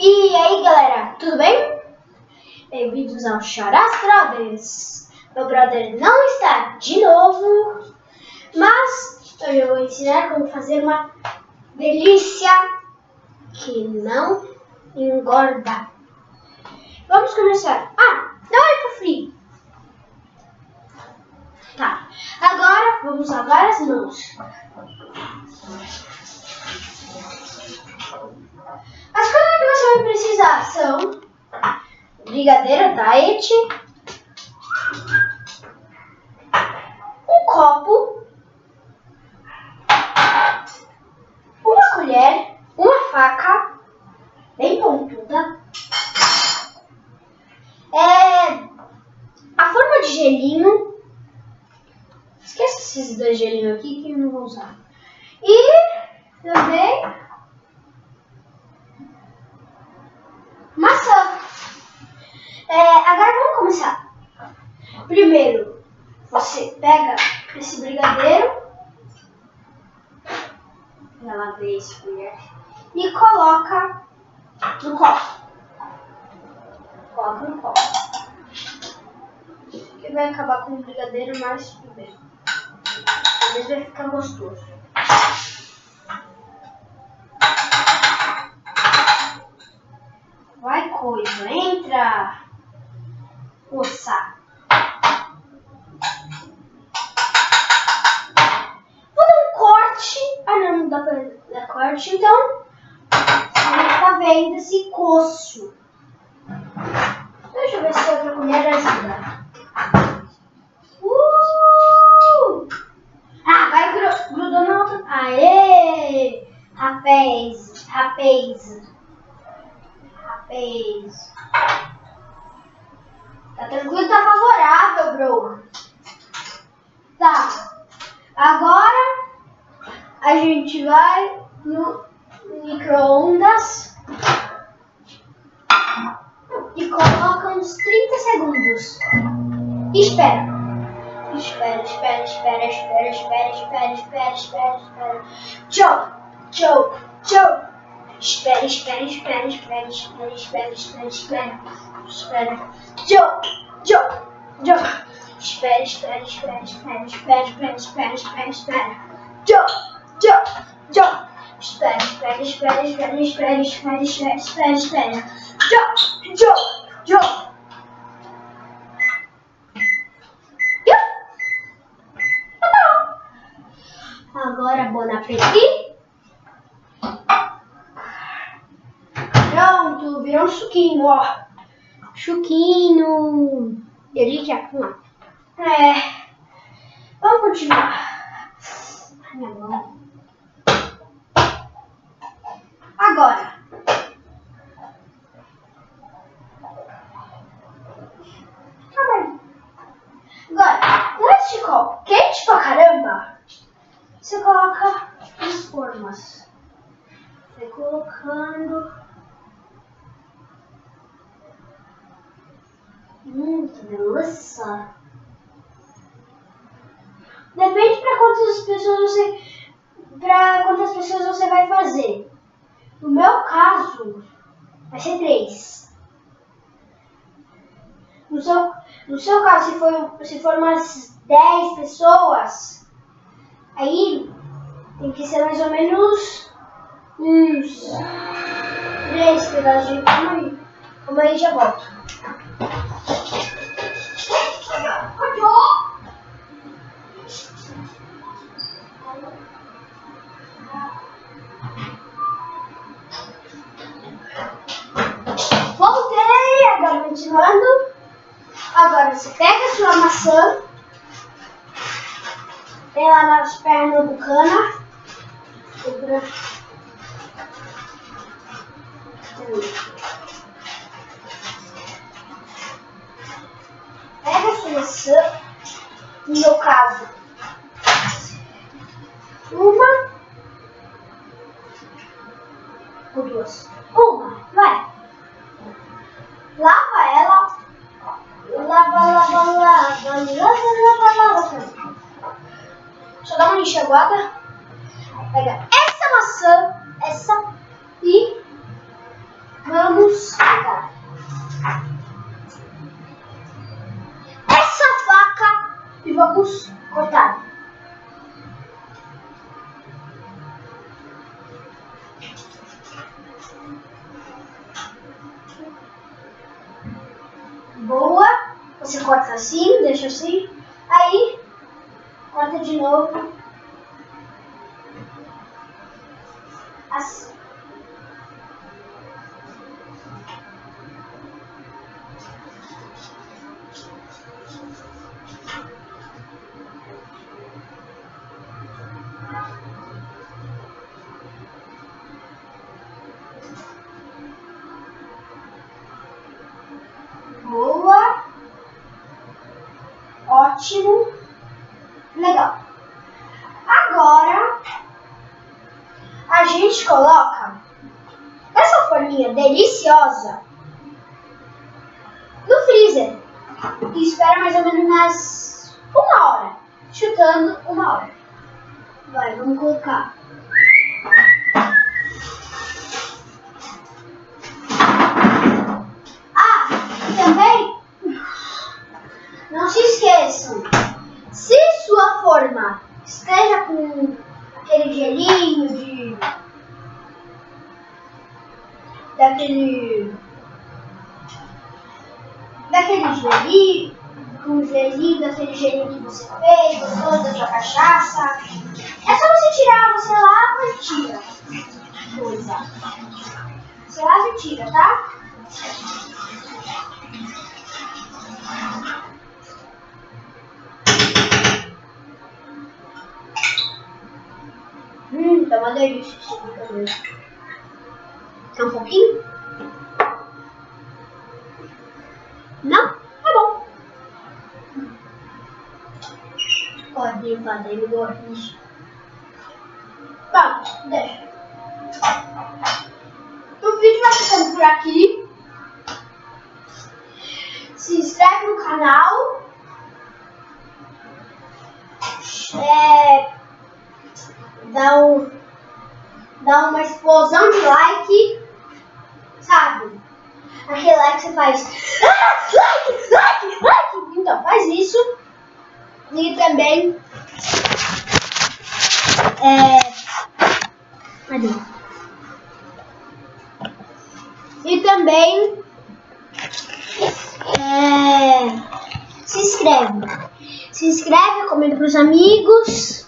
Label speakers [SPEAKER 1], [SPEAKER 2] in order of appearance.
[SPEAKER 1] E aí galera, tudo bem? Bem-vindos ao Charás Brothers. Meu brother não está de novo, mas hoje eu vou ensinar como fazer uma delícia que não engorda. Vamos começar. Não é pro frio. Tá, agora vamos lavar as mãos. As coisas que você vai precisar são brigadeiro diet, um copo, uma colher, uma faca bem pontuda, a forma de gelinho. Esquece esses dois gelinhos aqui que eu não vou usar. E também maçã. Agora vamos começar. Primeiro, você pega esse brigadeiro, já lavei esse colher, e coloca no copo. Coloca no copo. Que vai acabar com o brigadeiro, mas tudo bem. Talvez vai ficar gostoso. Vai coisa, entra! Moça! Vou dar um corte. Não dá pra dar corte, então você tá vendo esse coço. Deixa eu ver se a outra colher ajuda. Vai grudou na outra. Aê! Rapaz! Tá tranquilo, tá favorável, bro. Tá. Agora a gente vai no micro-ondas e coloca uns 30 segundos. Espera. Tchau. Espera. Agora, bon appétit. Pronto, virou um suquinho, ó. Suquinho. Delícia. Vamos continuar. Minha mão. Agora. Agora, com este copo quente pra caramba, você coloca as formas. Vai colocando. Que delícia. Depende para quantas pessoas você vai fazer. No meu caso, vai ser 3. No seu caso, se for umas 10 pessoas, aí tem que ser mais ou menos uns 3 pedaços. Calma aí, já volto. Voltei, agora continuando. Agora você pega a sua maçã, tem lá nas pernas do cana. Pega a sua maçã, no meu caso, uma ou duas. Uma, vai. Lava ela. Lava. Só dá uma enxaguada. Pega essa maçã, e vamos vamos pegar essa faca e vamos cortar. Boa, você corta assim, deixa assim, aí corta de novo, assim. Boa, ótimo, legal. Agora a gente coloca essa forminha deliciosa no freezer e espera mais ou menos umas 1 hora, chutando 1 hora. Vai, vamos colocar. Também, não se esqueçam, se sua forma esteja com aquele gelinho daquele gelinho, daquele gelinho que você fez, gostou da sua cachaça, é só você tirar, você lava e tira. Você lava e tira, tá? Tá uma delícia isso aqui também. Quer um pouquinho? Não? Tá bom. Pode fazer isso. Pronto, deixa. O vídeo vai ficando por aqui. Se inscreve no canal. Dá uma explosão de like, sabe? Aquele like que você faz. Like! Então, faz isso. E também. E também. Se inscreve. Se inscreve, comenta pros amigos.